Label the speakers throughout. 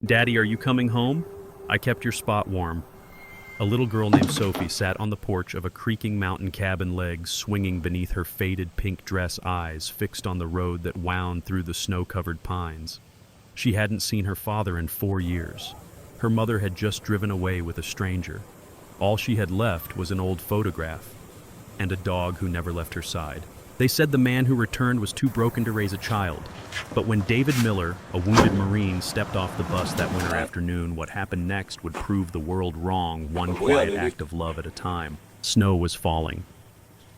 Speaker 1: Daddy, are you coming home? I kept your spot warm. A little girl named Sophie sat on the porch of a creaking mountain cabin, legs swinging beneath her faded pink dress, eyes fixed on the road that wound through the snow-covered pines. She hadn't seen her father in 4 years. Her mother had just driven away with a stranger. All she had left was an old photograph and a dog who never left her side. They said the man who returned was too broken to raise a child. But when David Miller, a wounded Marine, stepped off the bus that winter afternoon, what happened next would prove the world wrong, one quiet act of love at a time. Snow was falling.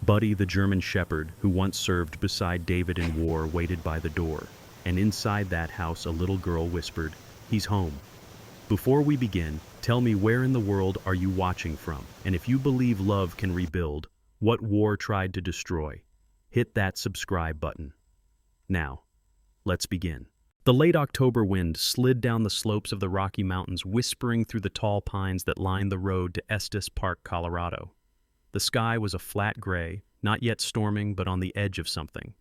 Speaker 1: Buddy, the German shepherd, who once served beside David in war, waited by the door. And inside that house, a little girl whispered, "He's home." Before we begin, tell me, where in the world are you watching from? And if you believe love can rebuild what war tried to destroy, hit that subscribe button. Now, let's begin. The late October wind slid down the slopes of the Rocky Mountains, whispering through the tall pines that lined the road to Estes Park, Colorado. The sky was a flat gray, not yet storming, but on the edge of something.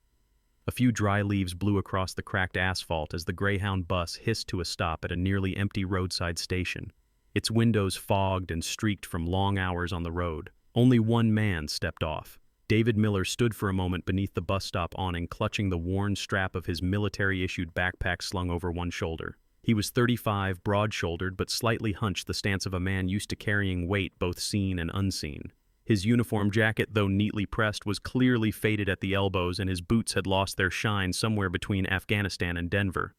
Speaker 1: A few dry leaves blew across the cracked asphalt as the Greyhound bus hissed to a stop at a nearly empty roadside station, its windows fogged and streaked from long hours on the road. Only one man stepped off. David Miller stood for a moment beneath the bus stop awning, clutching the worn strap of his military-issued backpack slung over one shoulder. He was 35, broad-shouldered, but slightly hunched, the stance of a man used to carrying weight both seen and unseen. His uniform jacket, though neatly pressed, was clearly faded at the elbows, and his boots had lost their shine somewhere between Afghanistan and Denver.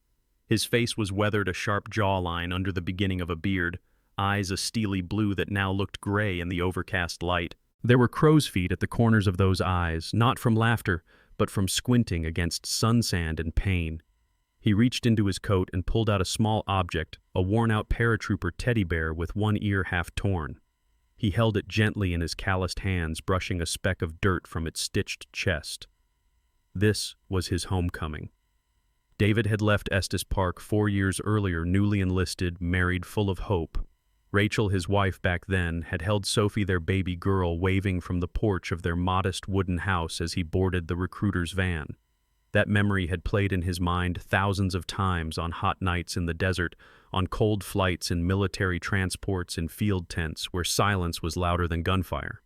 Speaker 1: His face was weathered, a sharp jawline under the beginning of a beard, eyes a steely blue that now looked gray in the overcast light. There were crow's feet at the corners of those eyes, not from laughter, but from squinting against sun sand and pain. He reached into his coat and pulled out a small object, a worn-out paratrooper teddy bear with one ear half torn. He held it gently in his calloused hands, brushing a speck of dirt from its stitched chest. This was his homecoming. David had left Estes Park 4 years earlier, newly enlisted, married, full of hope. Rachel, his wife back then, had held Sophie, their baby girl, waving from the porch of their modest wooden house as he boarded the recruiter's van. That memory had played in his mind thousands of times, on hot nights in the desert, on cold flights in military transports, in field tents where silence was louder than gunfire.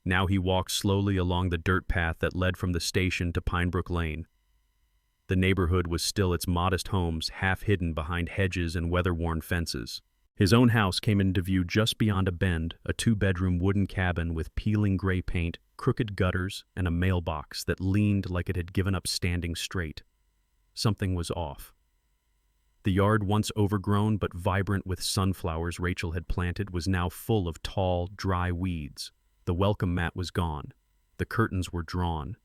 Speaker 1: Now he walked slowly along the dirt path that led from the station to Pinebrook Lane. The neighborhood was still its modest homes, half hidden behind hedges and weather-worn fences. His own house came into view just beyond a bend, a 2-bedroom wooden cabin with peeling gray paint, crooked gutters, and a mailbox that leaned like it had given up standing straight. Something was off. The yard, once overgrown but vibrant with sunflowers Rachel had planted, was now full of tall, dry weeds. The welcome mat was gone. The curtains were drawn.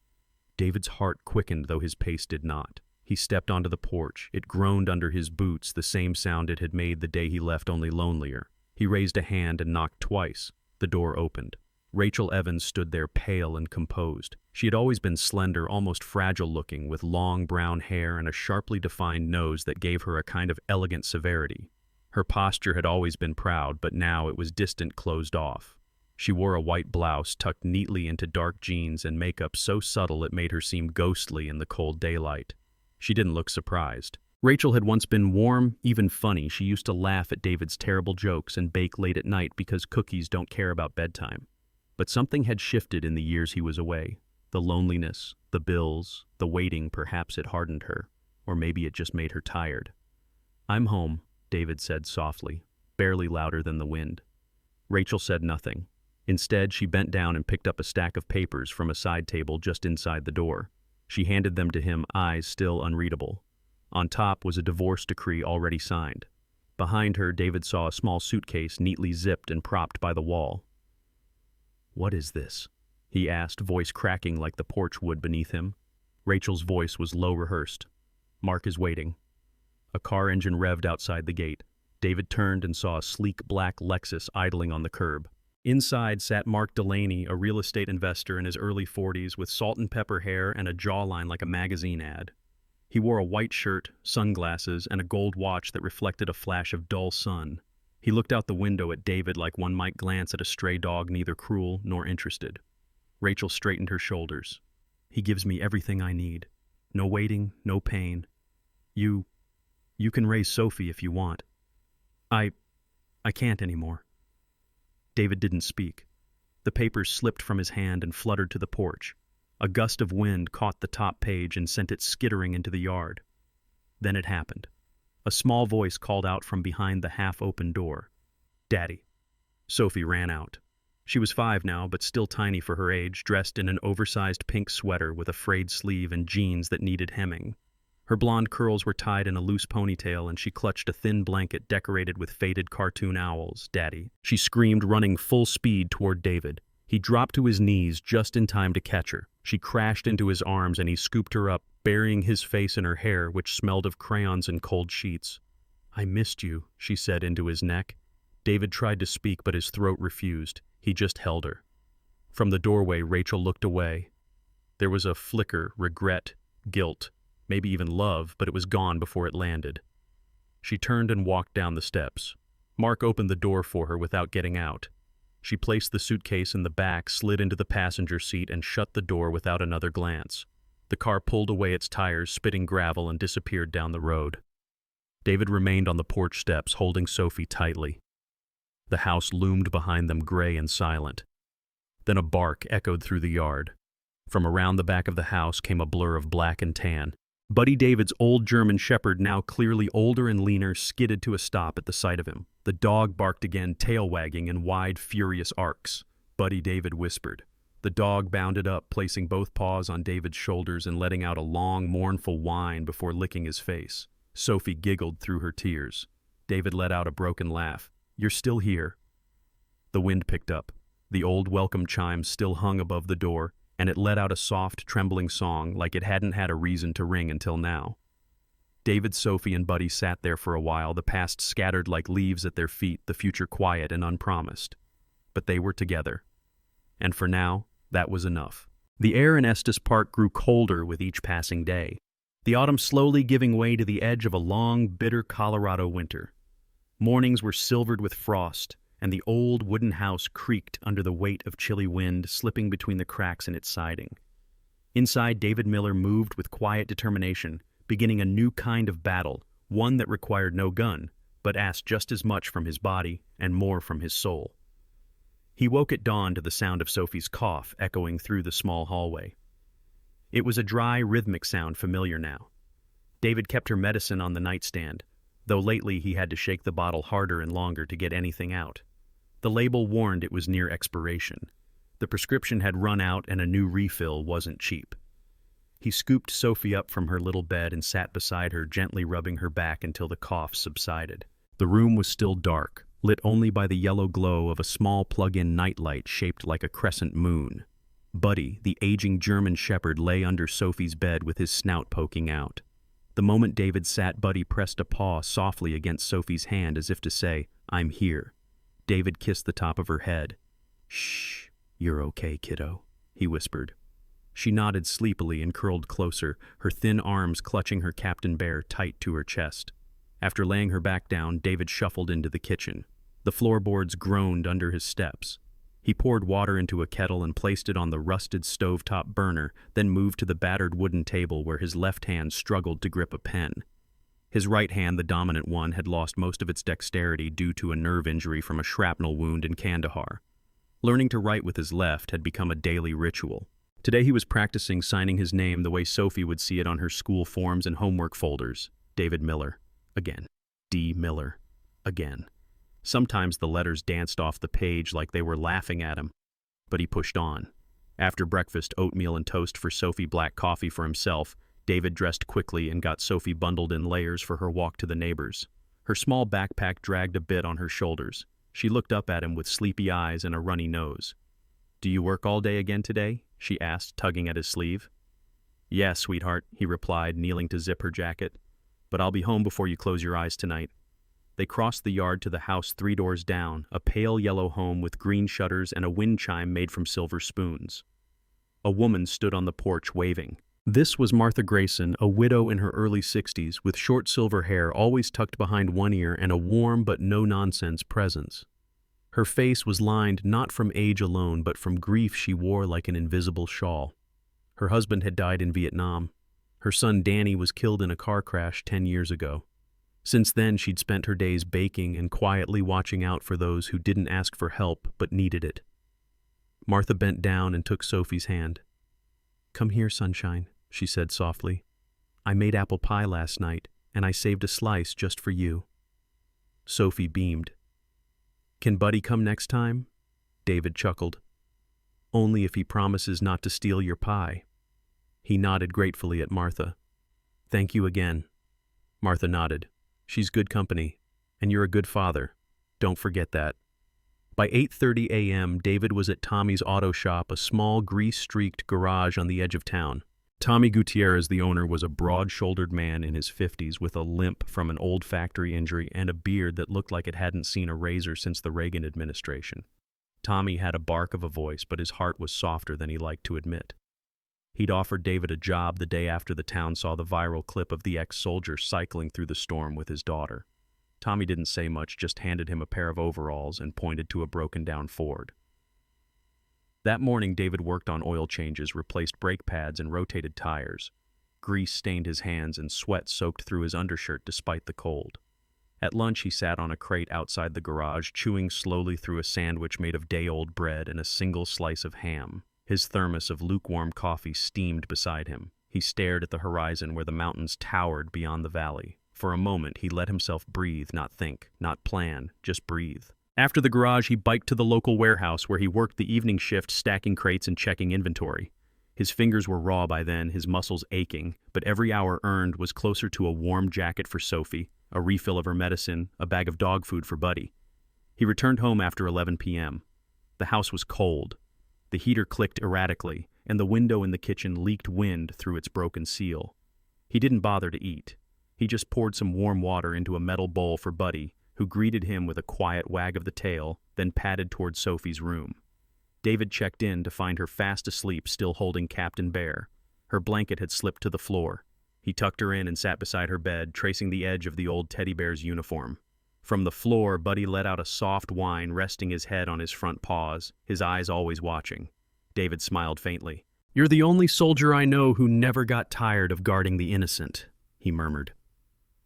Speaker 1: David's heart quickened, though his pace did not. He stepped onto the porch. It groaned under his boots, the same sound it had made the day he left, only lonelier. He raised a hand and knocked twice. The door opened. Rachel Evans stood there, pale and composed. She had always been slender, almost fragile-looking, with long brown hair and a sharply defined nose that gave her a kind of elegant severity. Her posture had always been proud, but now it was distant, closed off. She wore a white blouse tucked neatly into dark jeans and makeup so subtle it made her seem ghostly in the cold daylight. She didn't look surprised. Rachel had once been warm, even funny. She used to laugh at David's terrible jokes and bake late at night because cookies don't care about bedtime. But something had shifted in the years he was away. The loneliness, the bills, the waiting, perhaps it hardened her. Or maybe it just made her tired. "I'm home," David said softly, barely louder than the wind. Rachel said nothing. Instead, she bent down and picked up a stack of papers from a side table just inside the door. She handed them to him, eyes still unreadable. On top was a divorce decree already signed. Behind her, David saw a small suitcase neatly zipped and propped by the wall. "What is this?" he asked, voice cracking like the porch wood beneath him. Rachel's voice was low-rehearsed. "Mark is waiting." A car engine revved outside the gate. David turned and saw a sleek black Lexus idling on the curb. Inside sat Mark Delaney, a real estate investor in his early 40s with salt and pepper hair and a jawline like a magazine ad. He wore a white shirt, sunglasses, and a gold watch that reflected a flash of dull sun. He looked out the window at David like one might glance at a stray dog, neither cruel nor interested. Rachel straightened her shoulders. "He gives me everything I need. No waiting, no pain. You You can raise Sophie if you want. I can't anymore. David didn't speak. The papers slipped from his hand and fluttered to the porch. A gust of wind caught the top page and sent it skittering into the yard. Then it happened. A small voice called out from behind the half-open door. "Daddy." Sophie ran out. She was 5 now, but still tiny for her age, dressed in an oversized pink sweater with a frayed sleeve and jeans that needed hemming. Her blonde curls were tied in a loose ponytail, and she clutched a thin blanket decorated with faded cartoon owls. "Daddy," she screamed, running full speed toward David. He dropped to his knees just in time to catch her. She crashed into his arms, and he scooped her up, burying his face in her hair, which smelled of crayons and cold sheets. "I missed you," she said into his neck. David tried to speak, but his throat refused. He just held her. From the doorway, Rachel looked away. There was a flicker, regret, guilt, maybe even love, but it was gone before it landed. She turned and walked down the steps. Mark opened the door for her without getting out. She placed the suitcase in the back, slid into the passenger seat, and shut the door without another glance. The car pulled away its tires, spitting gravel, and disappeared down the road. David remained on the porch steps, holding Sophie tightly. The house loomed behind them, gray and silent. Then a bark echoed through the yard. From around the back of the house came a blur of black and tan. Buddy David's old German shepherd, now clearly older and leaner, skidded to a stop at the sight of him. The dog barked again, tail wagging in wide, furious arcs. Buddy David whispered. The dog bounded up, placing both paws on David's shoulders and letting out a long, mournful whine before licking his face. Sophie giggled through her tears. David let out a broken laugh. "You're still here." The wind picked up. The old welcome chimes still hung above the door, and it let out a soft, trembling song like it hadn't had a reason to ring until now. David, Sophie, and Buddy sat there for a while, the past scattered like leaves at their feet, the future quiet and unpromised. But they were together. And for now, that was enough. The air in Estes Park grew colder with each passing day, the autumn slowly giving way to the edge of a long, bitter Colorado winter. Mornings were silvered with frost, and the old wooden house creaked under the weight of chilly wind slipping between the cracks in its siding. Inside, David Miller moved with quiet determination, beginning a new kind of battle, one that required no gun, but asked just as much from his body and more from his soul. He woke at dawn to the sound of Sophie's cough echoing through the small hallway. It was a dry, rhythmic sound, familiar now. David kept her medicine on the nightstand, though lately he had to shake the bottle harder and longer to get anything out. The label warned it was near expiration. The prescription had run out and a new refill wasn't cheap. He scooped Sophie up from her little bed and sat beside her, gently rubbing her back until the cough subsided. The room was still dark, lit only by the yellow glow of a small plug-in nightlight shaped like a crescent moon. Buddy, the aging German shepherd, lay under Sophie's bed with his snout poking out. The moment David sat, Buddy pressed a paw softly against Sophie's hand as if to say, "I'm here." David kissed the top of her head. "Shh, you're okay, kiddo," he whispered. She nodded sleepily and curled closer, her thin arms clutching her Captain Bear tight to her chest. After laying her back down, David shuffled into the kitchen. The floorboards groaned under his steps. He poured water into a kettle and placed it on the rusted stovetop burner, then moved to the battered wooden table where his left hand struggled to grip a pen. His right hand, the dominant one, had lost most of its dexterity due to a nerve injury from a shrapnel wound in Kandahar. Learning to write with his left had become a daily ritual. Today he was practicing signing his name the way Sophie would see it on her school forms and homework folders. David Miller. Again. D. Miller. Again. Sometimes the letters danced off the page like they were laughing at him, but he pushed on. After breakfast, oatmeal and toast for Sophie, black coffee for himself, David dressed quickly and got Sophie bundled in layers for her walk to the neighbors. Her small backpack dragged a bit on her shoulders. She looked up at him with sleepy eyes and a runny nose. "Do you work all day again today?" she asked, tugging at his sleeve. "Yes, sweetheart," he replied, kneeling to zip her jacket. "But I'll be home before you close your eyes tonight." They crossed the yard to the house 3 doors down, a pale yellow home with green shutters and a wind chime made from silver spoons. A woman stood on the porch waving. This was Martha Grayson, a widow in her early 60s, with short silver hair always tucked behind one ear and a warm but no-nonsense presence. Her face was lined not from age alone, but from grief she wore like an invisible shawl. Her husband had died in Vietnam. Her son Danny was killed in a car crash 10 years ago. Since then, she'd spent her days baking and quietly watching out for those who didn't ask for help but needed it. Martha bent down and took Sophie's hand. "Come here, sunshine," she said softly. "I made apple pie last night, and I saved a slice just for you." Sophie beamed. "Can Buddy come next time?" David chuckled. "Only if he promises not to steal your pie." He nodded gratefully at Martha. "Thank you again." Martha nodded. "She's good company, and you're a good father. Don't forget that." By 8:30 a.m., David was at Tommy's auto shop, a small grease-streaked garage on the edge of town. Tommy Gutierrez, the owner, was a broad-shouldered man in his 50s with a limp from an old factory injury and a beard that looked like it hadn't seen a razor since the Reagan administration. Tommy had a bark of a voice, but his heart was softer than he liked to admit. He'd offered David a job the day after the town saw the viral clip of the ex-soldier cycling through the storm with his daughter. Tommy didn't say much, just handed him a pair of overalls and pointed to a broken-down Ford. That morning, David worked on oil changes, replaced brake pads, and rotated tires. Grease stained his hands and sweat soaked through his undershirt despite the cold. At lunch, he sat on a crate outside the garage, chewing slowly through a sandwich made of day-old bread and a single slice of ham. His thermos of lukewarm coffee steamed beside him. He stared at the horizon where the mountains towered beyond the valley. For a moment, he let himself breathe, not think, not plan, just breathe. After the garage, he biked to the local warehouse where he worked the evening shift, stacking crates and checking inventory. His fingers were raw by then, his muscles aching, but every hour earned was closer to a warm jacket for Sophie, a refill of her medicine, a bag of dog food for Buddy. He returned home after 11 p.m. The house was cold. The heater clicked erratically, and the window in the kitchen leaked wind through its broken seal. He didn't bother to eat. He just poured some warm water into a metal bowl for Buddy, who greeted him with a quiet wag of the tail, then padded toward Sophie's room. David checked in to find her fast asleep, still holding Captain Bear. Her blanket had slipped to the floor. He tucked her in and sat beside her bed, tracing the edge of the old teddy bear's uniform. From the floor, Buddy let out a soft whine, resting his head on his front paws, his eyes always watching. David smiled faintly. "You're the only soldier I know who never got tired of guarding the innocent," he murmured.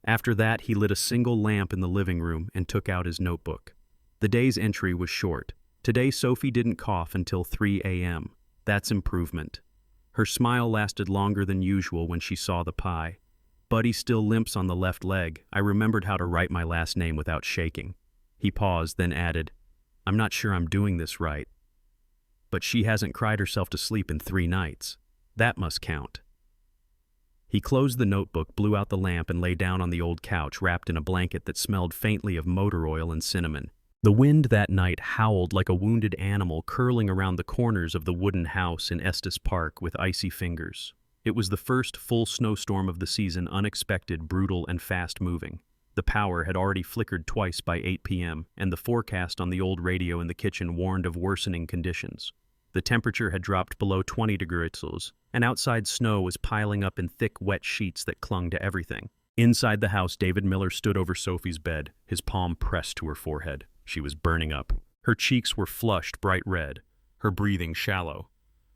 Speaker 1: After that, he lit a single lamp in the living room and took out his notebook. The day's entry was short. Today, Sophie didn't cough until 3 a.m. That's improvement. Her smile lasted longer than usual when she saw the pie. "Buddy still limps on the left leg. I remembered how to write my last name without shaking." He paused, then added, "I'm not sure I'm doing this right. But she hasn't cried herself to sleep in 3 nights. That must count." He closed the notebook, blew out the lamp, and lay down on the old couch, wrapped in a blanket that smelled faintly of motor oil and cinnamon. The wind that night howled like a wounded animal, curling around the corners of the wooden house in Estes Park with icy fingers. It was the first full snowstorm of the season, unexpected, brutal, and fast-moving. The power had already flickered twice by 8 p.m., and the forecast on the old radio in the kitchen warned of worsening conditions. The temperature had dropped below 20 degrees Celsius, and outside snow was piling up in thick, wet sheets that clung to everything. Inside the house, David Miller stood over Sophie's bed, his palm pressed to her forehead. She was burning up. Her cheeks were flushed bright red, her breathing shallow.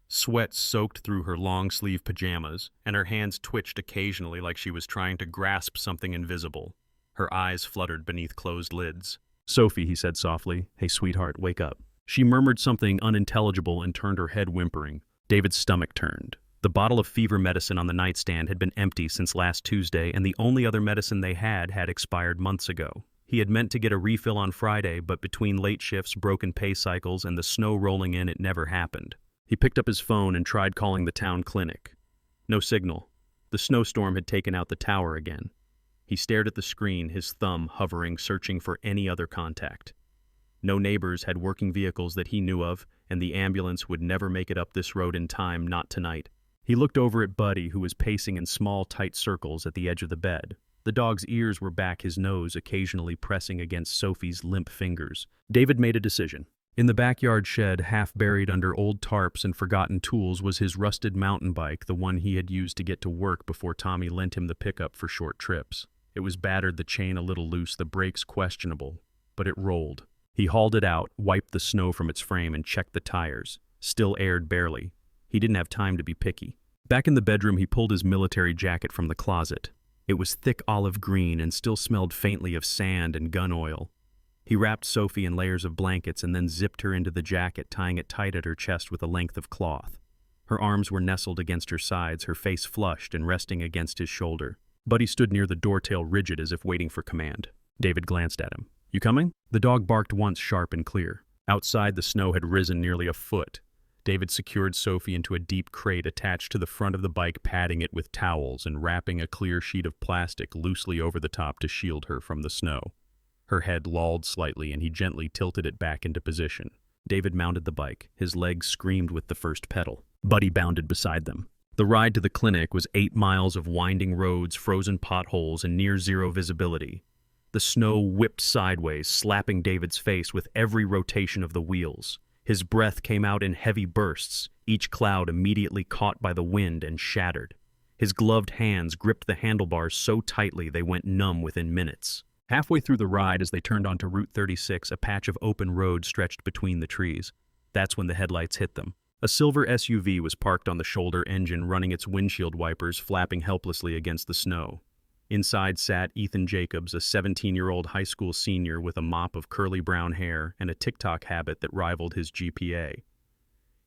Speaker 1: Sweat soaked through her long-sleeve pajamas, and her hands twitched occasionally like she was trying to grasp something invisible. Her eyes fluttered beneath closed lids. "Sophie," he said softly, "hey, sweetheart, wake up." She murmured something unintelligible and turned her head whimpering. David's stomach turned. The bottle of fever medicine on the nightstand had been empty since last Tuesday, and the only other medicine they had expired months ago. He had meant to get a refill on Friday, but between late shifts, broken pay cycles, and the snow rolling in, it never happened. He picked up his phone and tried calling the town clinic. No signal. The snowstorm had taken out the tower again. He stared at the screen, his thumb hovering, searching for any other contact. No neighbors had working vehicles that he knew of, and the ambulance would never make it up this road in time, not tonight. He looked over at Buddy, who was pacing in small, tight circles at the edge of the bed. The dog's ears were back, his nose occasionally pressing against Sophie's limp fingers. David made a decision. In the backyard shed, half buried under old tarps and forgotten tools, was his rusted mountain bike, the one he had used to get to work before Tommy lent him the pickup for short trips. It was battered, the chain a little loose, the brakes questionable, but it rolled. He hauled it out, wiped the snow from its frame, and checked the tires. Still aired barely. He didn't have time to be picky. Back in the bedroom, he pulled his military jacket from the closet. It was thick olive green and still smelled faintly of sand and gun oil. He wrapped Sophie in layers of blankets and then zipped her into the jacket, tying it tight at her chest with a length of cloth. Her arms were nestled against her sides, her face flushed and resting against his shoulder. Buddy stood near the doortail, rigid as if waiting for command. David glanced at him. "You coming?" The dog barked once, sharp and clear. Outside, the snow had risen nearly a foot. David secured Sophie into a deep crate attached to the front of the bike, padding it with towels and wrapping a clear sheet of plastic loosely over the top to shield her from the snow. Her head lolled slightly, and he gently tilted it back into position. David mounted the bike. His legs screamed with the first pedal. Buddy bounded beside them. The ride to the clinic was 8 miles of winding roads, frozen potholes, and near-zero visibility. The snow whipped sideways, slapping David's face with every rotation of the wheels. His breath came out in heavy bursts, each cloud immediately caught by the wind and shattered. His gloved hands gripped the handlebars so tightly they went numb within minutes. Halfway through the ride, as they turned onto Route 36, a patch of open road stretched between the trees. That's when the headlights hit them. A silver SUV was parked on the shoulder, engine running its windshield wipers, flapping helplessly against the snow. Inside sat Ethan Jacobs, a 17-year-old high school senior with a mop of curly brown hair and a TikTok habit that rivaled his GPA.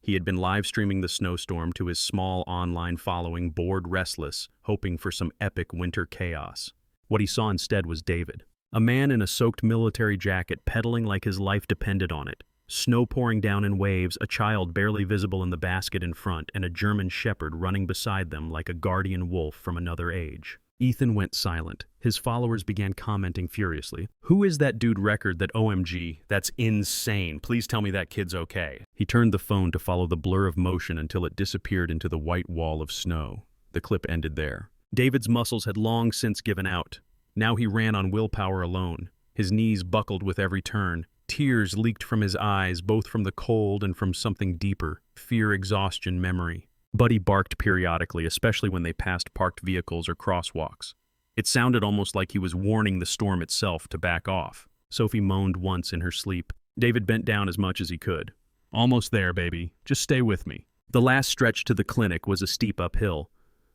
Speaker 1: He had been live-streaming the snowstorm to his small online following, bored restless, hoping for some epic winter chaos. What he saw instead was David. A man in a soaked military jacket pedaling like his life depended on it. Snow pouring down in waves, a child barely visible in the basket in front, and a German shepherd running beside them like a guardian wolf from another age. Ethan went silent. His followers began commenting furiously. "Who is that dude record that OMG? That's insane. Please tell me that kid's okay." He turned the phone to follow the blur of motion until it disappeared into the white wall of snow. The clip ended there. David's muscles had long since given out. Now he ran on willpower alone. His knees buckled with every turn. Tears leaked from his eyes, both from the cold and from something deeper, fear, exhaustion, memory. Buddy barked periodically, especially when they passed parked vehicles or crosswalks. It sounded almost like he was warning the storm itself to back off. Sophie moaned once in her sleep. David bent down as much as he could. "Almost there, baby. Just stay with me." The last stretch to the clinic was a steep uphill.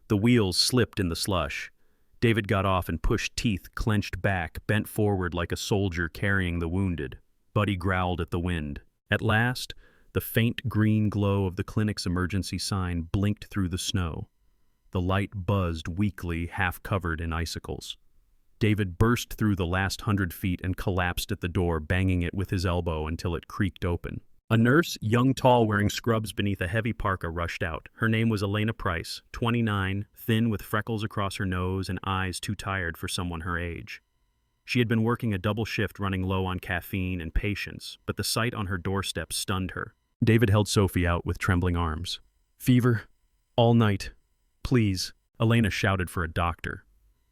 Speaker 1: The wheels slipped in the slush. David got off and pushed, teeth clenched back, bent forward like a soldier carrying the wounded. Buddy growled at the wind. At last, the faint green glow of the clinic's emergency sign blinked through the snow. The light buzzed weakly, half covered in icicles. David burst through the last 100 feet and collapsed at the door, banging it with his elbow until it creaked open. A nurse, young, tall, wearing scrubs beneath a heavy parka, rushed out. Her name was Elena Price, 29, thin with freckles across her nose and eyes too tired for someone her age. She had been working a double shift, running low on caffeine and patience, but the sight on her doorstep stunned her. David held Sophie out with trembling arms. "Fever? All night. Please." Elena shouted for a doctor.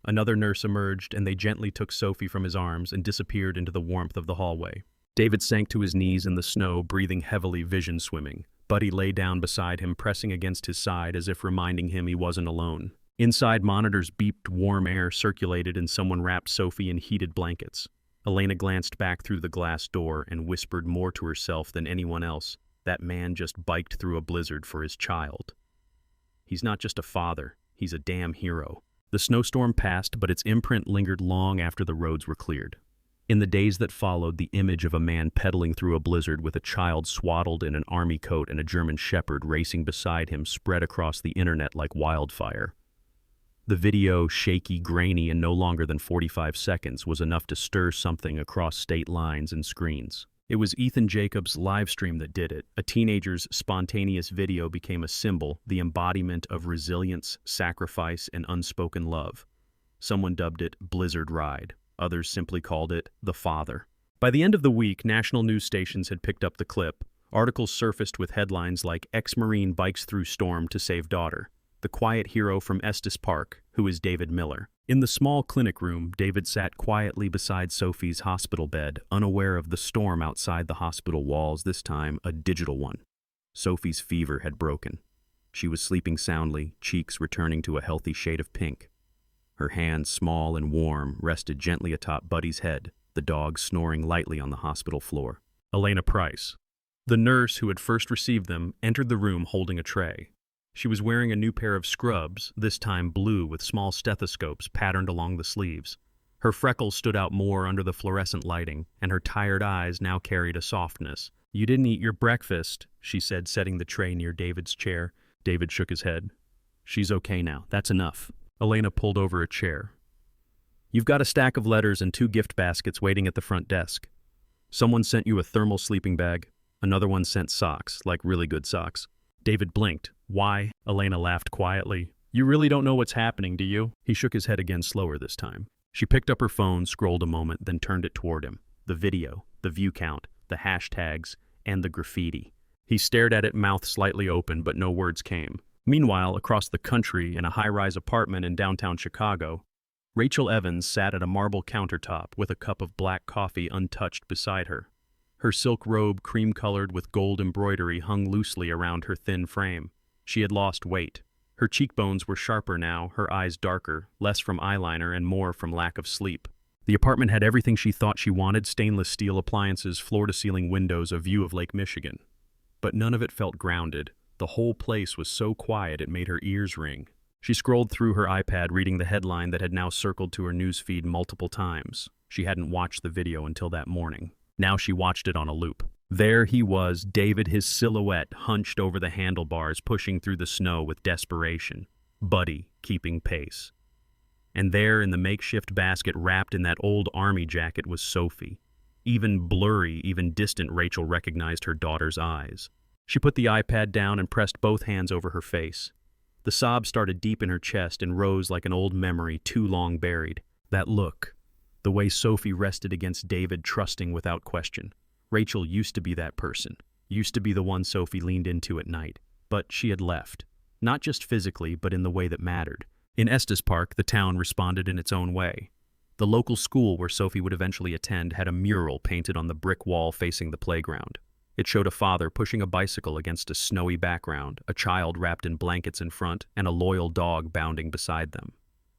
Speaker 1: Another nurse emerged, and they gently took Sophie from his arms and disappeared into the warmth of the hallway. David sank to his knees in the snow, breathing heavily, vision swimming. Buddy lay down beside him, pressing against his side as if reminding him he wasn't alone. Inside, monitors beeped, warm air circulated, and someone wrapped Sophie in heated blankets. Elena glanced back through the glass door and whispered more to herself than anyone else. That man just biked through a blizzard for his child. He's not just a father, he's a damn hero. The snowstorm passed, but its imprint lingered long after the roads were cleared. In the days that followed, the image of a man pedaling through a blizzard with a child swaddled in an army coat and a German shepherd racing beside him spread across the internet like wildfire. The video, shaky, grainy, and no longer than 45 seconds, was enough to stir something across state lines and screens. It was Ethan Jacobs' live stream that did it. A teenager's spontaneous video became a symbol, the embodiment of resilience, sacrifice, and unspoken love. Someone dubbed it Blizzard Ride. Others simply called it The Father. By the end of the week, national news stations had picked up the clip. Articles surfaced with headlines like "Ex-Marine bikes through storm to save daughter," "The quiet hero from Estes Park, who is David Miller." In the small clinic room, David sat quietly beside Sophie's hospital bed, unaware of the storm outside the hospital walls, this time a digital one. Sophie's fever had broken. She was sleeping soundly, cheeks returning to a healthy shade of pink. Her hands, small and warm, rested gently atop Buddy's head, the dog snoring lightly on the hospital floor. Elena Price, the nurse who had first received them, entered the room holding a tray. She was wearing a new pair of scrubs, this time blue with small stethoscopes patterned along the sleeves. Her freckles stood out more under the fluorescent lighting, and her tired eyes now carried a softness. "You didn't eat your breakfast," she said, setting the tray near David's chair. David shook his head. "She's okay now. That's enough." Elena pulled over a chair. "You've got a stack of letters and 2 gift baskets waiting at the front desk. Someone sent you a thermal sleeping bag. Another one sent socks, like really good socks." David blinked. "Why?" Elena laughed quietly. "You really don't know what's happening, do you?" He shook his head again, slower this time. She picked up her phone, scrolled a moment, then turned it toward him. The video, the view count, the hashtags, and the graffiti. He stared at it, mouth slightly open, but no words came. Meanwhile, across the country, in a high-rise apartment in downtown Chicago, Rachel Evans sat at a marble countertop with a cup of black coffee untouched beside her. Her silk robe, cream-colored with gold embroidery, hung loosely around her thin frame. She had lost weight. Her cheekbones were sharper now, her eyes darker, less from eyeliner and more from lack of sleep. The apartment had everything she thought she wanted: stainless steel appliances, floor-to-ceiling windows, a view of Lake Michigan. But none of it felt grounded. The whole place was so quiet it made her ears ring. She scrolled through her iPad, reading the headline that had now circled to her newsfeed multiple times. She hadn't watched the video until that morning. Now she watched it on a loop. There he was, David, his silhouette hunched over the handlebars, pushing through the snow with desperation. Buddy keeping pace. And there, in the makeshift basket wrapped in that old army jacket, was Sophie. Even blurry, even distant, Rachel recognized her daughter's eyes. She put the iPad down and pressed both hands over her face. The sob started deep in her chest and rose like an old memory too long buried. That look, the way Sophie rested against David, trusting without question. Rachel used to be that person, used to be the one Sophie leaned into at night. But she had left. Not just physically, but in the way that mattered. In Estes Park, the town responded in its own way. The local school where Sophie would eventually attend had a mural painted on the brick wall facing the playground. It showed a father pushing a bicycle against a snowy background, a child wrapped in blankets in front, and a loyal dog bounding beside them.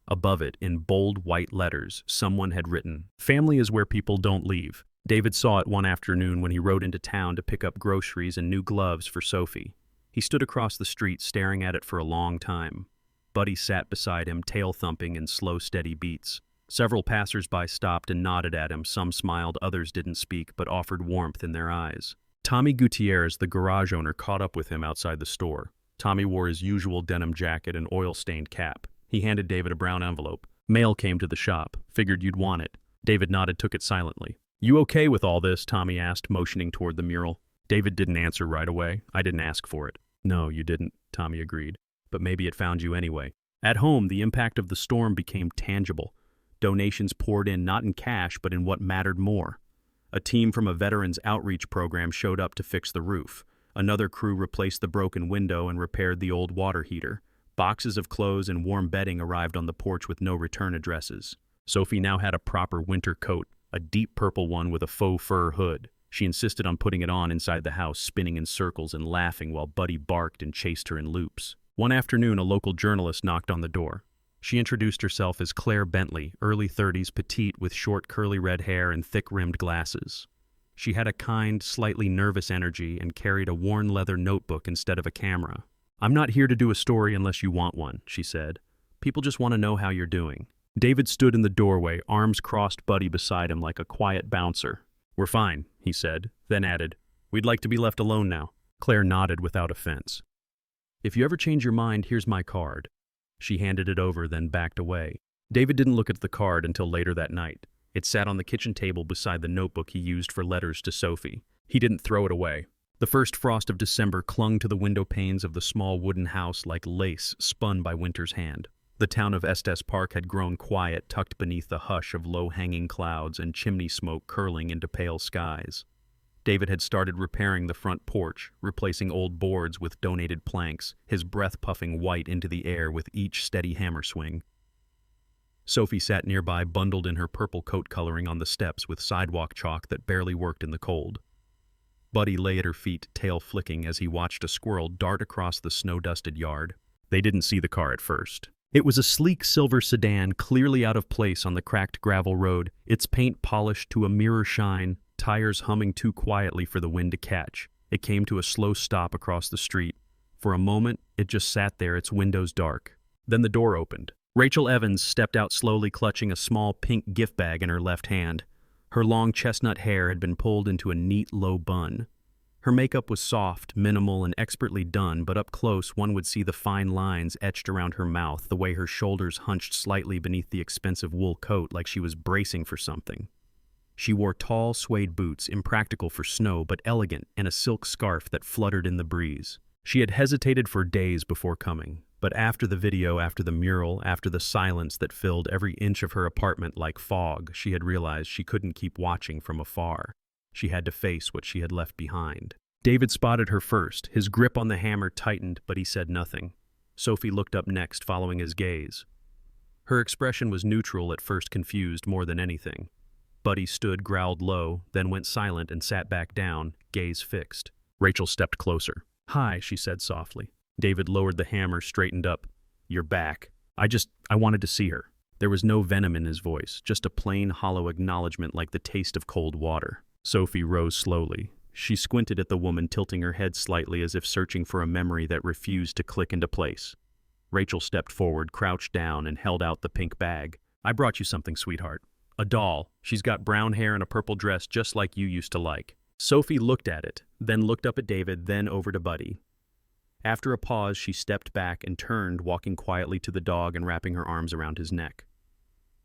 Speaker 1: Above it, in bold white letters, someone had written, "Family is where people don't leave." David saw it one afternoon when he rode into town to pick up groceries and new gloves for Sophie. He stood across the street staring at it for a long time. Buddy sat beside him, tail thumping in slow, steady beats. Several passers-by stopped and nodded at him. Some smiled, others didn't speak, but offered warmth in their eyes. Tommy Gutierrez, the garage owner, caught up with him outside the store. Tommy wore his usual denim jacket and oil-stained cap. He handed David a brown envelope. "Mail came to the shop. Figured you'd want it." David nodded, took it silently. "You okay with all this?" Tommy asked, motioning toward the mural. David didn't answer right away. "I didn't ask for it." "No, you didn't," Tommy agreed. "But maybe it found you anyway." At home, the impact of the storm became tangible. Donations poured in, not in cash, but in what mattered more. A team from a veterans outreach program showed up to fix the roof. Another crew replaced the broken window and repaired the old water heater. Boxes of clothes and warm bedding arrived on the porch with no return addresses. Sophie now had a proper winter coat, a deep purple one with a faux fur hood. She insisted on putting it on inside the house, spinning in circles and laughing while Buddy barked and chased her in loops. One afternoon, a local journalist knocked on the door. She introduced herself as Claire Bentley, early 30s, petite with short curly red hair and thick-rimmed glasses. She had a kind, slightly nervous energy and carried a worn leather notebook instead of a camera. "I'm not here to do a story unless you want one," she said. "People just want to know how you're doing." David stood in the doorway, arms crossed, Buddy beside him like a quiet bouncer. "We're fine," he said, then added, "We'd like to be left alone now." Claire nodded without offense. "If you ever change your mind, here's my card." She handed it over, then backed away. David didn't look at the card until later that night. It sat on the kitchen table beside the notebook he used for letters to Sophie. He didn't throw it away. The first frost of December clung to the window panes of the small wooden house like lace spun by winter's hand. The town of Estes Park had grown quiet, tucked beneath the hush of low-hanging clouds and chimney smoke curling into pale skies. David had started repairing the front porch, replacing old boards with donated planks, his breath puffing white into the air with each steady hammer swing. Sophie sat nearby, bundled in her purple coat coloring on the steps with sidewalk chalk that barely worked in the cold. Buddy lay at her feet, tail flicking as he watched a squirrel dart across the snow-dusted yard. They didn't see the car at first. It was a sleek silver sedan, clearly out of place on the cracked gravel road, its paint polished to a mirror shine, tires humming too quietly for the wind to catch. It came to a slow stop across the street. For a moment, it just sat there, its windows dark. Then the door opened. Rachel Evans stepped out slowly, clutching a small pink gift bag in her left hand. Her long chestnut hair had been pulled into a neat, low bun. Her makeup was soft, minimal, and expertly done, but up close one would see the fine lines etched around her mouth, the way her shoulders hunched slightly beneath the expensive wool coat like she was bracing for something. She wore tall suede boots, impractical for snow, but elegant, and a silk scarf that fluttered in the breeze. She had hesitated for days before coming, but after the video, after the mural, after the silence that filled every inch of her apartment like fog, she had realized she couldn't keep watching from afar. She had to face what she had left behind. David spotted her first. His grip on the hammer tightened, but he said nothing. Sophie looked up next, following his gaze. Her expression was neutral, at first confused more than anything. Buddy stood, growled low, then went silent and sat back down, gaze fixed. Rachel stepped closer. "Hi," she said softly. David lowered the hammer, straightened up. "You're back. I wanted to see her." There was no venom in his voice, just a plain, hollow acknowledgement like the taste of cold water. Sophie rose slowly. She squinted at the woman, tilting her head slightly as if searching for a memory that refused to click into place. Rachel stepped forward, crouched down, and held out the pink bag. "I brought you something, sweetheart. A doll. She's got brown hair and a purple dress just like you used to like." Sophie looked at it, then looked up at David, then over to Buddy. After a pause, she stepped back and turned, walking quietly to the dog and wrapping her arms around his neck.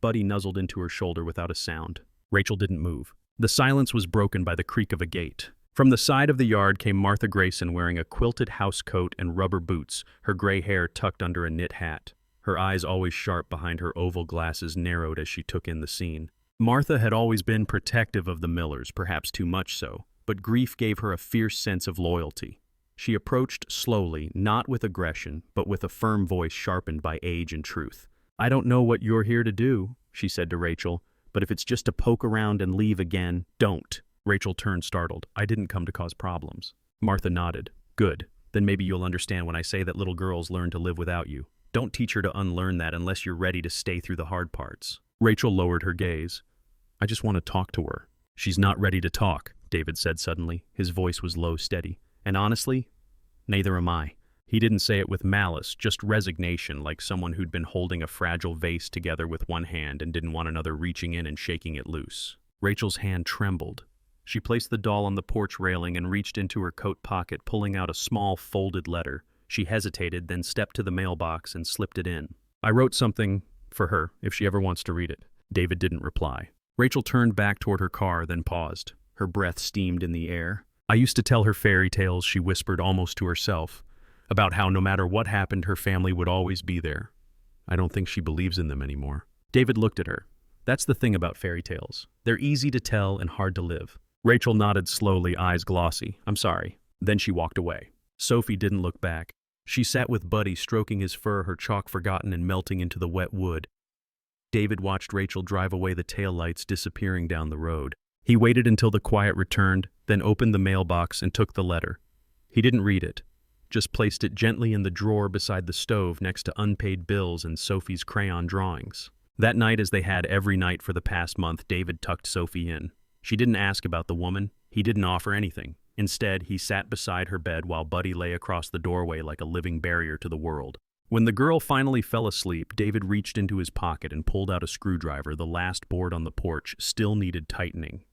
Speaker 1: Buddy nuzzled into her shoulder without a sound. Rachel didn't move. The silence was broken by the creak of a gate. From the side of the yard came Martha Grayson, wearing a quilted housecoat and rubber boots, her gray hair tucked under a knit hat. Her eyes, always sharp behind her oval glasses, narrowed as she took in the scene. Martha had always been protective of the Millers, perhaps too much so, but grief gave her a fierce sense of loyalty. She approached slowly, not with aggression, but with a firm voice sharpened by age and truth. "I don't know what you're here to do," she said to Rachel, "but if it's just to poke around and leave again, don't." Rachel turned startled. "I didn't come to cause problems." Martha nodded. "Good. Then maybe you'll understand when I say that little girls learn to live without you. Don't teach her to unlearn that unless you're ready to stay through the hard parts." Rachel lowered her gaze. "I just want to talk to her." "She's not ready to talk," David said suddenly. His voice was low, steady. "And honestly, neither am I." He didn't say it with malice, just resignation, like someone who'd been holding a fragile vase together with one hand and didn't want another reaching in and shaking it loose. Rachel's hand trembled. She placed the doll on the porch railing and reached into her coat pocket, pulling out a small folded letter. She hesitated, then stepped to the mailbox and slipped it in. "I wrote something for her, if she ever wants to read it." David didn't reply. Rachel turned back toward her car, then paused. Her breath steamed in the air. "I used to tell her fairy tales," she whispered almost to herself, "about how no matter what happened, her family would always be there. I don't think she believes in them anymore." David looked at her. "That's the thing about fairy tales. They're easy to tell and hard to live." Rachel nodded slowly, eyes glossy. "I'm sorry." Then she walked away. Sophie didn't look back. She sat with Buddy, stroking his fur, her chalk forgotten and melting into the wet wood. David watched Rachel drive away, the taillights disappearing down the road. He waited until the quiet returned, then opened the mailbox and took the letter. He didn't read it, just placed it gently in the drawer beside the stove next to unpaid bills and Sophie's crayon drawings. That night, as they had every night for the past month, David tucked Sophie in. She didn't ask about the woman. He didn't offer anything. Instead, he sat beside her bed while Buddy lay across the doorway like a living barrier to the world. When the girl finally fell asleep, David reached into his pocket and pulled out a screwdriver. The last board on the porch still needed tightening.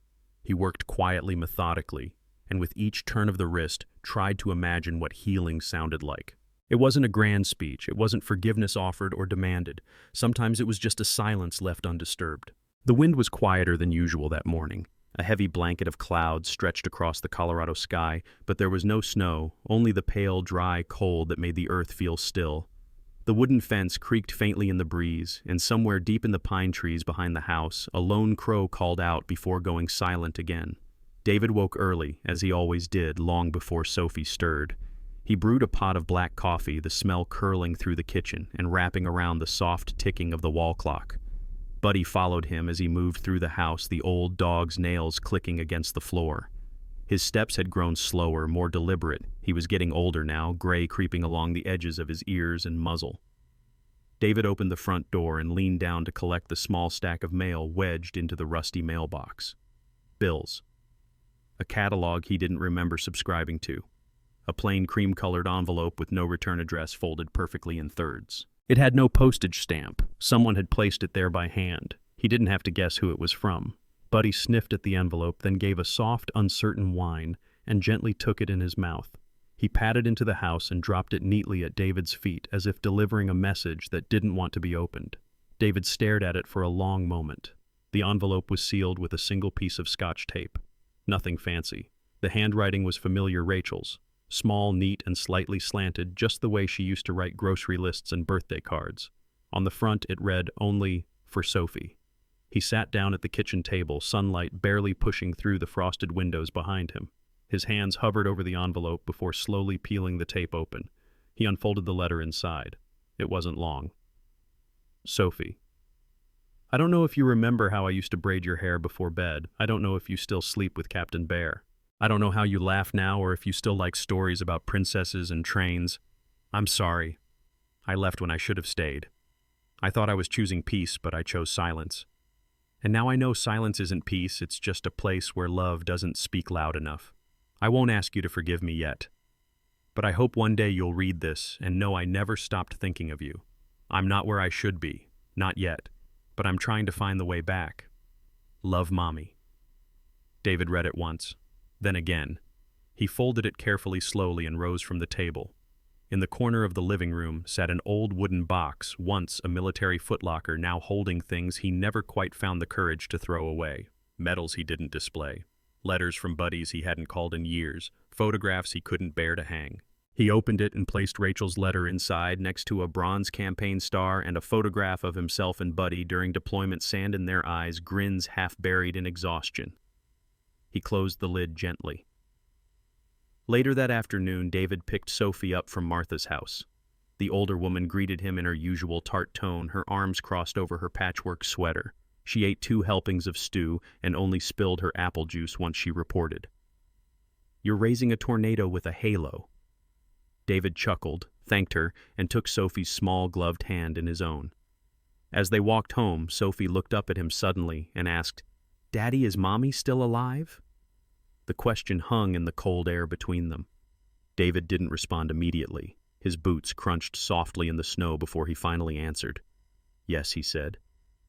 Speaker 1: He worked quietly, methodically, and with each turn of the wrist, tried to imagine what healing sounded like. It wasn't a grand speech. It wasn't forgiveness offered or demanded. Sometimes it was just a silence left undisturbed. The wind was quieter than usual that morning. A heavy blanket of clouds stretched across the Colorado sky, but there was no snow, only the pale, dry cold that made the earth feel still. The wooden fence creaked faintly in the breeze, and somewhere deep in the pine trees behind the house, a lone crow called out before going silent again. David woke early, as he always did, long before Sophie stirred. He brewed a pot of black coffee, the smell curling through the kitchen and wrapping around the soft ticking of the wall clock. Buddy followed him as he moved through the house, the old dog's nails clicking against the floor. His steps had grown slower, more deliberate. He was getting older now, gray creeping along the edges of his ears and muzzle. David opened the front door and leaned down to collect the small stack of mail wedged into the rusty mailbox. Bills. A catalog he didn't remember subscribing to. a plain cream-colored envelope with no return address folded perfectly in thirds. It had no postage stamp. Someone had placed it there by hand. He didn't have to guess who it was from. Buddy sniffed at the envelope, then gave a soft, uncertain whine and gently took it in his mouth. He padded into the house and dropped it neatly at David's feet, as if delivering a message that didn't want to be opened. David stared at it for a long moment. The envelope was sealed with a single piece of Scotch tape. Nothing fancy. The handwriting was familiar Rachel's. Small, neat, and slightly slanted, just the way she used to write grocery lists and birthday cards. On the front it read only, "For Sophie." He sat down at the kitchen table, sunlight barely pushing through the frosted windows behind him. His hands hovered over the envelope before slowly peeling the tape open. He unfolded the letter inside. It wasn't long. Sophie. I don't know if you remember how I used to braid your hair before bed. I don't know if you still sleep with Captain Bear. I don't know how you laugh now or if you still like stories about princesses and trains. I'm sorry. I left when I should have stayed. I thought I was choosing peace, but I chose silence. And now I know silence isn't peace, it's just a place where love doesn't speak loud enough. I won't ask you to forgive me yet. But I hope one day you'll read this and know I never stopped thinking of you. I'm not where I should be, not yet, but I'm trying to find the way back. Love, Mommy. David read it once, then again. He folded it carefully slowly and rose from the table. In the corner of the living room sat an old wooden box, once a military footlocker, now holding things he never quite found the courage to throw away. Medals he didn't display. Letters from buddies he hadn't called in years. Photographs he couldn't bear to hang. He opened it and placed Rachel's letter inside next to a bronze campaign star and a photograph of himself and Buddy during deployment, sand in their eyes, grins half buried in exhaustion. He closed the lid gently. Later that afternoon, David picked Sophie up from Martha's house. The older woman greeted him in her usual tart tone, her arms crossed over her patchwork sweater. She ate 2 helpings of stew and only spilled her apple juice once she reported. You're raising a tornado with a halo. David chuckled, thanked her, and took Sophie's small gloved hand in his own. As they walked home, Sophie looked up at him suddenly and asked, Daddy, is Mommy still alive? The question hung in the cold air between them. David didn't respond immediately. His boots crunched softly in the snow before he finally answered. Yes, he said.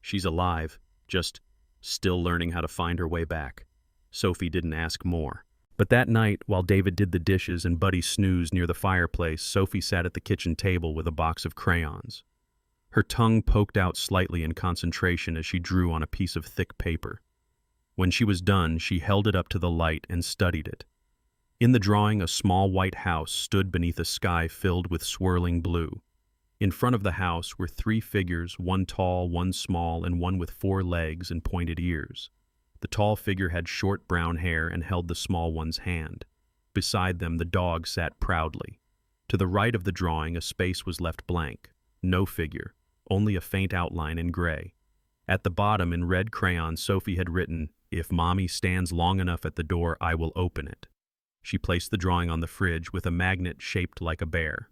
Speaker 1: She's alive, just still learning how to find her way back. Sophie didn't ask more. But that night, while David did the dishes and Buddy snoozed near the fireplace, Sophie sat at the kitchen table with a box of crayons. Her tongue poked out slightly in concentration as she drew on a piece of thick paper. When she was done, she held it up to the light and studied it. In the drawing, a small white house stood beneath a sky filled with swirling blue. In front of the house were 3 figures, one tall, one small, and one with 4 legs and pointed ears. The tall figure had short brown hair and held the small one's hand. Beside them, the dog sat proudly. To the right of the drawing, a space was left blank. No figure, only a faint outline in gray. At the bottom, in red crayon, Sophie had written, If Mommy stands long enough at the door, I will open it. She placed the drawing on the fridge with a magnet shaped like a bear.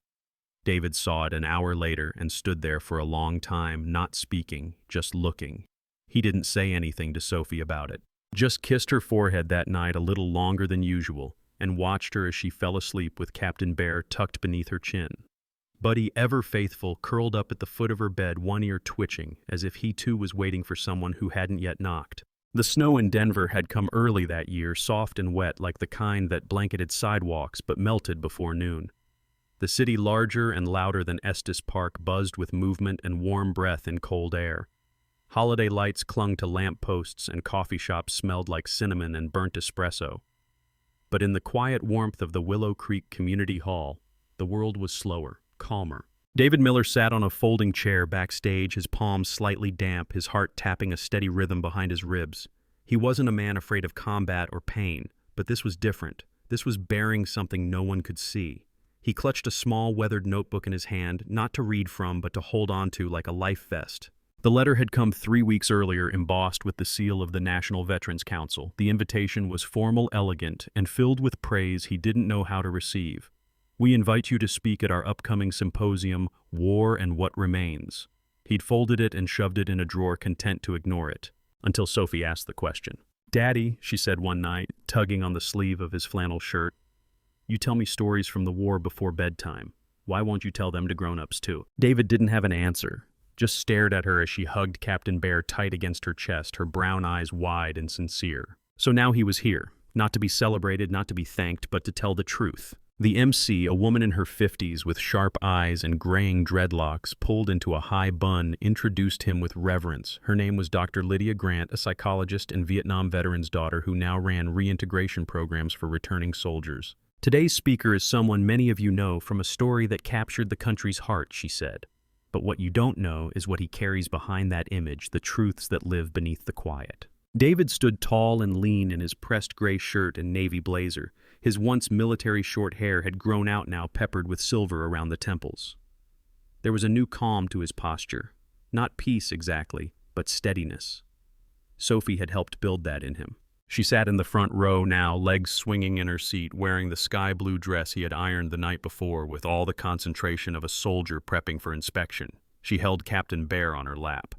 Speaker 1: David saw it an hour later and stood there for a long time, not speaking, just looking. He didn't say anything to Sophie about it. Just kissed her forehead that night a little longer than usual and watched her as she fell asleep with Captain Bear tucked beneath her chin. Buddy, ever faithful, curled up at the foot of her bed, one ear twitching, as if he too was waiting for someone who hadn't yet knocked. The snow in Denver had come early that year, soft and wet like the kind that blanketed sidewalks but melted before noon. The city, larger and louder than Estes Park, buzzed with movement and warm breath in cold air. Holiday lights clung to lamp posts and coffee shops smelled like cinnamon and burnt espresso. But in the quiet warmth of the Willow Creek Community Hall, the world was slower, calmer. David Miller sat on a folding chair backstage, his palms slightly damp, his heart tapping a steady rhythm behind his ribs. He wasn't a man afraid of combat or pain, but this was different. This was bearing something no one could see. He clutched a small, weathered notebook in his hand, not to read from, but to hold on to like a life vest. The letter had come 3 weeks earlier, embossed with the seal of the National Veterans Council. The invitation was formal, elegant, and filled with praise he didn't know how to receive. We invite you to speak at our upcoming symposium, War and What Remains. He'd folded it and shoved it in a drawer, content to ignore it, until Sophie asked the question. Daddy, she said one night, tugging on the sleeve of his flannel shirt, You tell me stories from the war before bedtime. Why won't you tell them to grown-ups too? David didn't have an answer, just stared at her as she hugged Captain Bear tight against her chest, her brown eyes wide and sincere. So now he was here, not to be celebrated, not to be thanked, but to tell the truth. The MC, a woman in her 50s with sharp eyes and graying dreadlocks pulled into a high bun, introduced him with reverence. Her name was Dr. Lydia Grant, a psychologist and Vietnam veteran's daughter who now ran reintegration programs for returning soldiers. Today's speaker is someone many of you know from a story that captured the country's heart, she said. But what you don't know is what he carries behind that image, the truths that live beneath the quiet. David stood tall and lean in his pressed gray shirt and navy blazer. His once military short hair had grown out now, peppered with silver around the temples. There was a new calm to his posture. Not peace exactly, but steadiness. Sophie had helped build that in him. She sat in the front row now, legs swinging in her seat, wearing the sky blue dress he had ironed the night before with all the concentration of a soldier prepping for inspection. She held Captain Bear on her lap.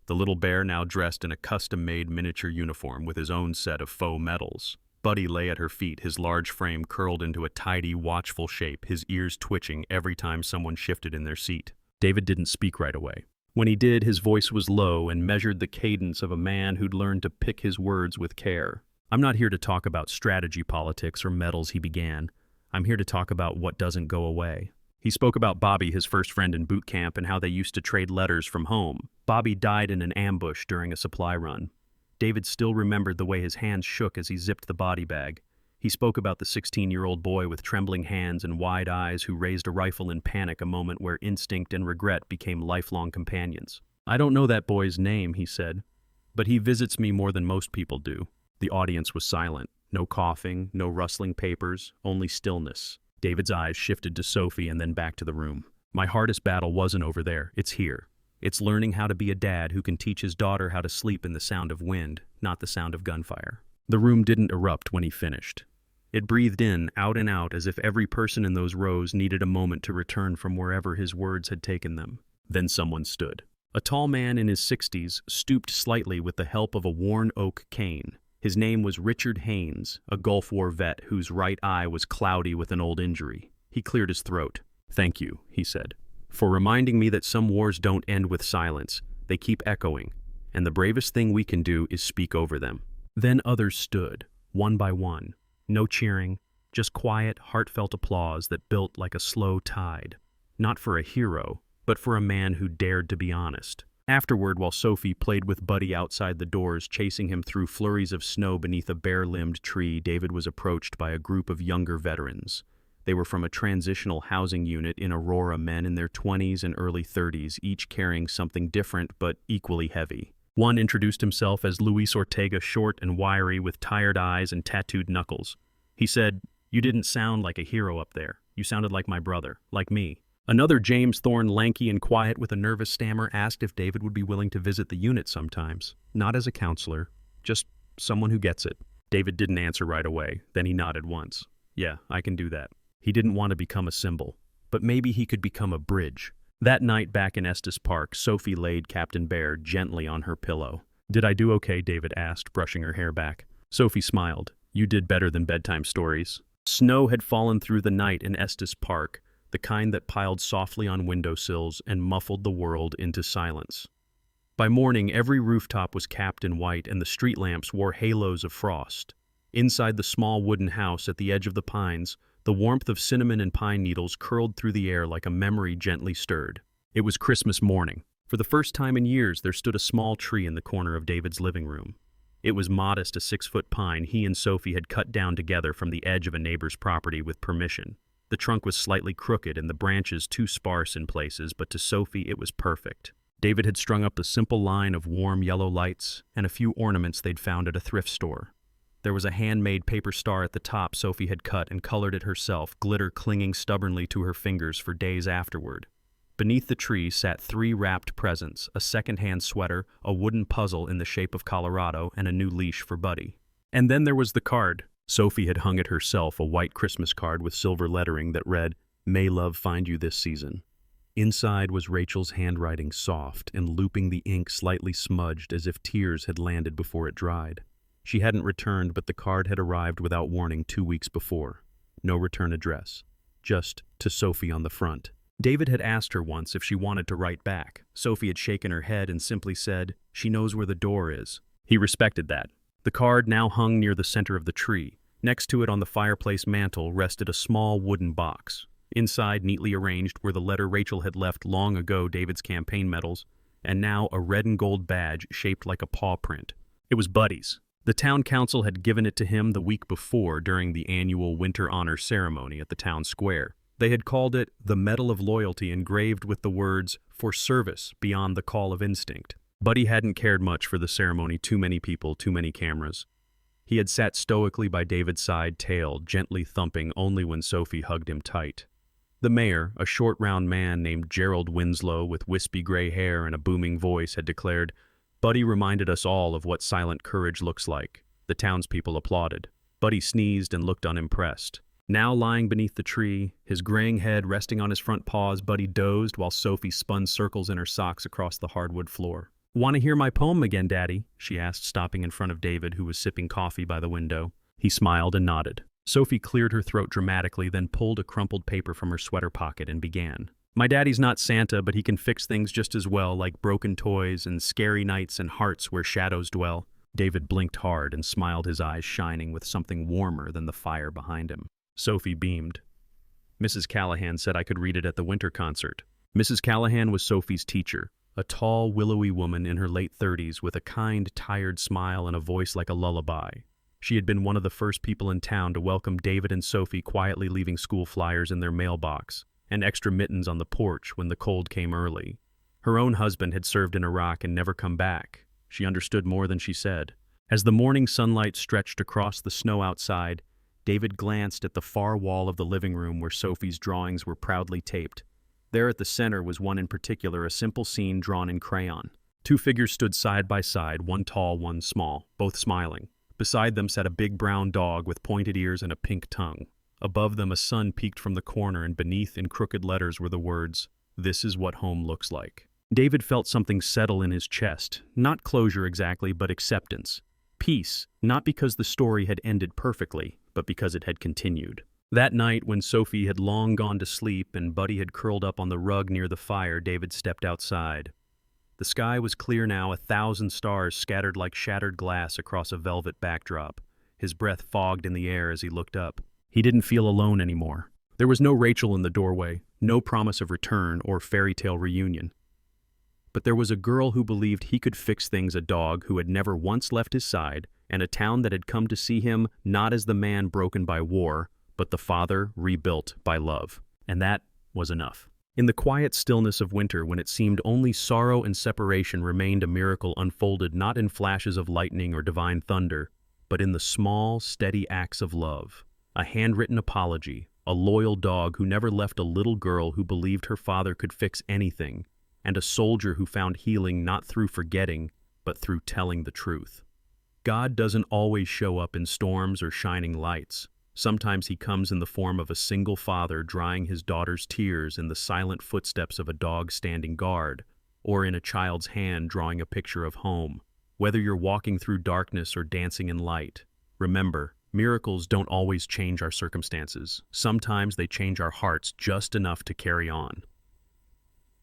Speaker 1: The little bear now dressed in a custom-made miniature uniform with his own set of faux medals. Buddy lay at her feet, his large frame curled into a tidy, watchful shape, his ears twitching every time someone shifted in their seat. David didn't speak right away. When he did, his voice was low and measured the cadence of a man who'd learned to pick his words with care. I'm not here to talk about strategy politics or medals, he began. I'm here to talk about what doesn't go away. He spoke about Bobby, his first friend in boot camp, and how they used to trade letters from home. Bobby died in an ambush during a supply run. David still remembered the way his hands shook as he zipped the body bag. He spoke about the 16-year-old boy with trembling hands and wide eyes who raised a rifle in panic, a moment where instinct and regret became lifelong companions. I don't know that boy's name, he said, but he visits me more than most people do. The audience was silent. No coughing, no rustling papers, only stillness. David's eyes shifted to Sophie and then back to the room. My hardest battle wasn't over there, it's here. It's learning how to be a dad who can teach his daughter how to sleep in the sound of wind, not the sound of gunfire. The room didn't erupt when he finished. It breathed in, out and out, as if every person in those rows needed a moment to return from wherever his words had taken them. Then someone stood. A tall man in his 60s stooped slightly with the help of a worn oak cane. His name was Richard Haynes, a Gulf War vet whose right eye was cloudy with an old injury. He cleared his throat. Thank you, he said, for reminding me that some wars don't end with silence. They keep echoing, and the bravest thing we can do is speak over them. Then others stood, one by one. No cheering, just quiet, heartfelt applause that built like a slow tide. Not for a hero, but for a man who dared to be honest. Afterward, while Sophie played with Buddy outside the doors, chasing him through flurries of snow beneath a bare-limbed tree, David was approached by a group of younger veterans. They were from a transitional housing unit in Aurora, men in their 20s and early 30s, each carrying something different but equally heavy. One introduced himself as Luis Ortega, short and wiry with tired eyes and tattooed knuckles. He said, "You didn't sound like a hero up there. You sounded like my brother, like me." Another, James Thorne, lanky and quiet with a nervous stammer, asked if David would be willing to visit the unit sometimes. Not as a counselor, just someone who gets it. David didn't answer right away. Then he nodded once. Yeah, I can do that. He didn't want to become a symbol, but maybe he could become a bridge. That night back in Estes Park, Sophie laid Captain Bear gently on her pillow. Did I do okay? David asked, brushing her hair back. Sophie smiled. You did better than bedtime stories. Snow had fallen through the night in Estes Park, the kind that piled softly on windowsills and muffled the world into silence. By morning, every rooftop was capped in white and the street lamps wore halos of frost. Inside the small wooden house at the edge of the pines, the warmth of cinnamon and pine needles curled through the air like a memory gently stirred. It was Christmas morning. For the first time in years, there stood a small tree in the corner of David's living room. It was modest, a 6-foot pine he and Sophie had cut down together from the edge of a neighbor's property with permission. The trunk was slightly crooked and the branches too sparse in places, but to Sophie it was perfect. David had strung up a simple line of warm yellow lights and a few ornaments they'd found at a thrift store. There was a handmade paper star at the top Sophie had cut and colored it herself, glitter clinging stubbornly to her fingers for days afterward. Beneath the tree sat 3 wrapped presents, a second-hand sweater, a wooden puzzle in the shape of Colorado, and a new leash for Buddy. And then there was the card. Sophie had hung it herself, a white Christmas card with silver lettering that read, "May love find you this season." Inside was Rachel's handwriting, soft and looping, the ink slightly smudged as if tears had landed before it dried. She hadn't returned, but the card had arrived without warning 2 weeks before. No return address. Just to Sophie on the front. David had asked her once if she wanted to write back. Sophie had shaken her head and simply said, "She knows where the door is." He respected that. The card now hung near the center of the tree. Next to it on the fireplace mantel rested a small wooden box. Inside, neatly arranged, were the letter Rachel had left long ago, David's campaign medals, and now a red and gold badge shaped like a paw print. It was Buddy's. The town council had given it to him the week before during the annual winter honor ceremony at the town square. They had called it the Medal of Loyalty, engraved with the words, "For service beyond the call of instinct." Buddy hadn't cared much for the ceremony. Too many people, too many cameras. He had sat stoically by David's side, tail gently thumping only when Sophie hugged him tight. The mayor, a short round man named Gerald Winslow with wispy gray hair and a booming voice, had declared, "Buddy reminded us all of what silent courage looks like." The townspeople applauded. Buddy sneezed and looked unimpressed. Now lying beneath the tree, his graying head resting on his front paws, Buddy dozed while Sophie spun circles in her socks across the hardwood floor. "Want to hear my poem again, Daddy?" she asked, stopping in front of David, who was sipping coffee by the window. He smiled and nodded. Sophie cleared her throat dramatically, then pulled a crumpled paper from her sweater pocket and began. "My daddy's not Santa, but he can fix things just as well, like broken toys and scary nights and hearts where shadows dwell." David blinked hard and smiled, his eyes shining with something warmer than the fire behind him. Sophie beamed. "Mrs. Callahan said I could read it at the winter concert." Mrs. Callahan was Sophie's teacher, a tall, willowy woman in her late 30s with a kind, tired smile and a voice like a lullaby. She had been one of the first people in town to welcome David and Sophie, quietly leaving school flyers in their mailbox and extra mittens on the porch when the cold came early. Her own husband had served in Iraq and never come back. She understood more than she said. As the morning sunlight stretched across the snow outside, David glanced at the far wall of the living room where Sophie's drawings were proudly taped. There at the center was one in particular, a simple scene drawn in crayon. Two figures stood side by side, one tall, one small, both smiling. Beside them sat a big brown dog with pointed ears and a pink tongue. Above them a sun peeked from the corner, and beneath in crooked letters were the words, "This is what home looks like." David felt something settle in his chest, not closure exactly, but acceptance. Peace, not because the story had ended perfectly, but because it had continued. That night, when Sophie had long gone to sleep and Buddy had curled up on the rug near the fire, David stepped outside. The sky was clear now, 1,000 stars scattered like shattered glass across a velvet backdrop. His breath fogged in the air as he looked up. He didn't feel alone anymore. There was no Rachel in the doorway, no promise of return or fairy tale reunion. But there was a girl who believed he could fix things, a dog who had never once left his side, and a town that had come to see him not as the man broken by war, but the father rebuilt by love. And that was enough. In the quiet stillness of winter, when it seemed only sorrow and separation remained, a miracle unfolded, not in flashes of lightning or divine thunder, but in the small, steady acts of love. A handwritten apology, a loyal dog who never left, a little girl who believed her father could fix anything, and a soldier who found healing not through forgetting, but through telling the truth. God doesn't always show up in storms or shining lights. Sometimes he comes in the form of a single father drying his daughter's tears in the silent footsteps of a dog standing guard, or in a child's hand drawing a picture of home. Whether you're walking through darkness or dancing in light, remember, miracles don't always change our circumstances. Sometimes they change our hearts just enough to carry on.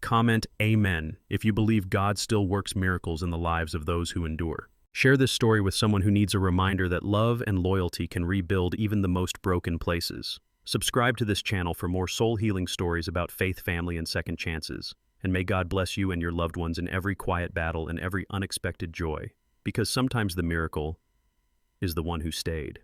Speaker 1: Comment Amen if you believe God still works miracles in the lives of those who endure. Share this story with someone who needs a reminder that love and loyalty can rebuild even the most broken places. Subscribe to this channel for more soul-healing stories about faith, family, and second chances. And may God bless you and your loved ones in every quiet battle and every unexpected joy, because sometimes the miracle is the one who stayed.